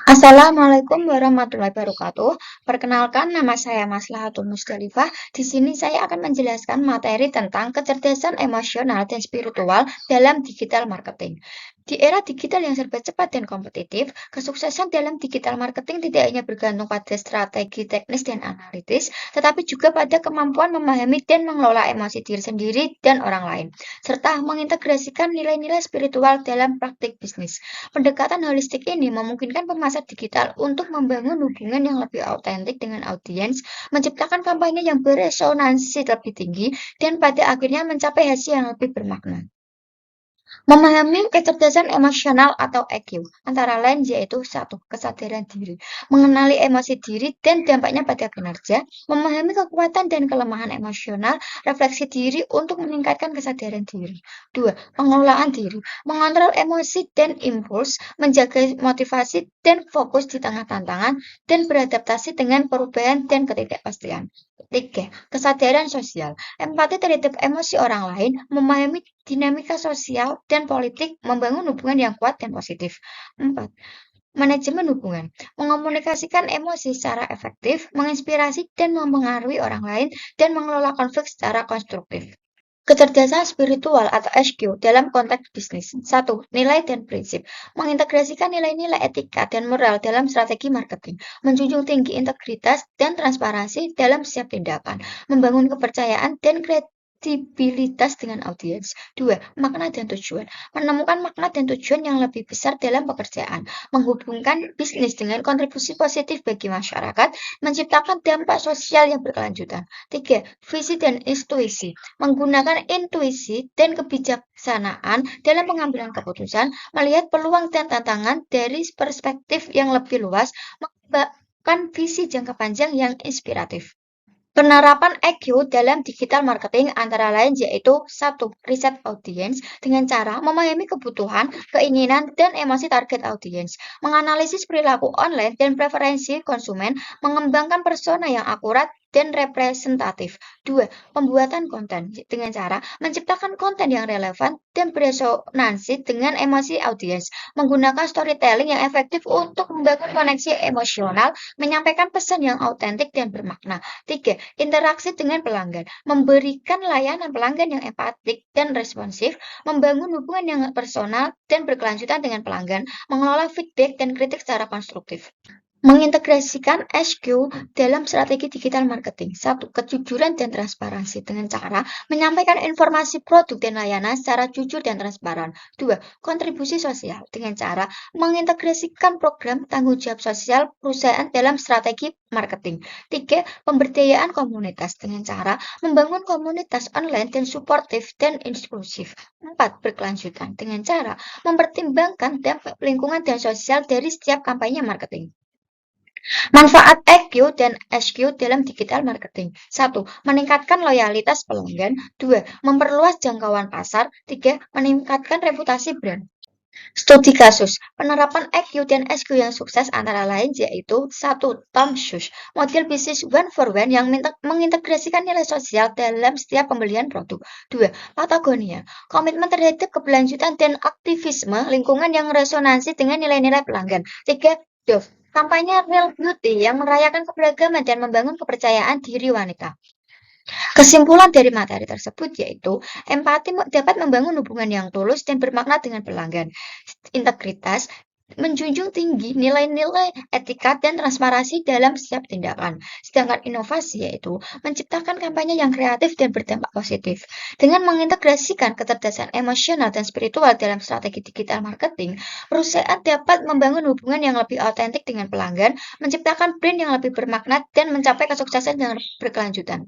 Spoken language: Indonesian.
Assalamualaikum warahmatullahi wabarakatuh. Perkenalkan, nama saya Maslahatul Musdalifah. Di sini saya akan menjelaskan materi tentang kecerdasan emosional dan spiritual dalam digital marketing. Di era digital yang serba cepat dan kompetitif, kesuksesan dalam digital marketing tidak hanya bergantung pada strategi teknis dan analitis, tetapi juga pada kemampuan memahami dan mengelola emosi diri sendiri dan orang lain, serta mengintegrasikan nilai-nilai spiritual dalam praktik bisnis. Pendekatan holistik ini memungkinkan pemasar digital untuk membangun hubungan yang lebih autentik dengan audiens, menciptakan kampanye yang beresonansi lebih tinggi, dan pada akhirnya mencapai hasil yang lebih bermakna. Memahami kecerdasan emosional atau EQ, antara lain yaitu satu, kesadaran diri, mengenali emosi diri dan dampaknya pada kinerja, memahami kekuatan dan kelemahan emosional, refleksi diri untuk meningkatkan kesadaran diri. Dua, pengelolaan diri, mengontrol emosi dan impuls, menjaga motivasi dan fokus di tengah tantangan, dan beradaptasi dengan perubahan dan ketidakpastian. Tiga, kesadaran sosial, empati terhadap emosi orang lain, memahami dinamika sosial dan politik, membangun hubungan yang kuat dan positif. 4. Manajemen hubungan, mengomunikasikan emosi secara efektif, menginspirasi dan mempengaruhi orang lain, dan mengelola konflik secara konstruktif. Kecerdasan spiritual atau SQ dalam konteks bisnis. Satu, nilai dan prinsip. Mengintegrasikan nilai-nilai etika dan moral dalam strategi marketing. Menjunjung tinggi integritas dan transparansi dalam setiap tindakan. Membangun kepercayaan dan kredibilitas dengan audiens. Dua, makna dan tujuan. Menemukan makna dan tujuan yang lebih besar dalam pekerjaan. Menghubungkan bisnis dengan kontribusi positif bagi masyarakat. Menciptakan dampak sosial yang berkelanjutan. Tiga, visi dan intuisi. Menggunakan intuisi dan kebijaksanaan dalam pengambilan keputusan, melihat peluang dan tantangan dari perspektif yang lebih luas, mengembangkan visi jangka panjang yang inspiratif. Penerapan EQ dalam digital marketing antara lain yaitu satu, riset audiens dengan cara memahami kebutuhan, keinginan, dan emosi target audiens, menganalisis perilaku online dan preferensi konsumen, mengembangkan persona yang akurat dan representatif. Dua, pembuatan konten dengan cara menciptakan konten yang relevan dan beresonansi dengan emosi audiens, menggunakan storytelling yang efektif untuk membangun koneksi emosional, menyampaikan pesan yang autentik dan bermakna. Tiga, interaksi dengan pelanggan, memberikan layanan pelanggan yang empatik dan responsif, membangun hubungan yang personal dan berkelanjutan dengan pelanggan, mengelola feedback dan kritik secara konstruktif. Mengintegrasikan SQ dalam strategi digital marketing. Satu, kejujuran dan transparansi dengan cara menyampaikan informasi produk dan layanan secara jujur dan transparan. Dua, kontribusi sosial dengan cara mengintegrasikan program tanggung jawab sosial perusahaan dalam strategi marketing. Tiga, pemberdayaan komunitas dengan cara membangun komunitas online dan suportif dan inklusif. Empat, berkelanjutan dengan cara mempertimbangkan dampak lingkungan dan sosial dari setiap kampanye marketing. Manfaat EQ dan SQ dalam digital marketing. Satu, meningkatkan loyalitas pelanggan. Dua, memperluas jangkauan pasar. Tiga, meningkatkan reputasi brand. Studi kasus, penerapan EQ dan SQ yang sukses antara lain yaitu satu, Tom Schuss, model bisnis one for one yang mengintegrasikan nilai sosial dalam setiap pembelian produk. Dua, Patagonia, komitmen terhadap keberlanjutan dan aktivisme lingkungan yang resonansi dengan nilai-nilai pelanggan. Tiga, Dove, kampanye Real Beauty yang merayakan keberagaman dan membangun kepercayaan diri wanita. Kesimpulan dari materi tersebut yaitu empati dapat membangun hubungan yang tulus dan bermakna dengan pelanggan. Integritas menjunjung tinggi nilai-nilai etika dan transparansi dalam setiap tindakan. Sedangkan inovasi yaitu menciptakan kampanye yang kreatif dan berdampak positif. Dengan mengintegrasikan kecerdasan emosional dan spiritual dalam strategi digital marketing, perusahaan dapat membangun hubungan yang lebih autentik dengan pelanggan, menciptakan brand yang lebih bermakna, dan mencapai kesuksesan yang berkelanjutan.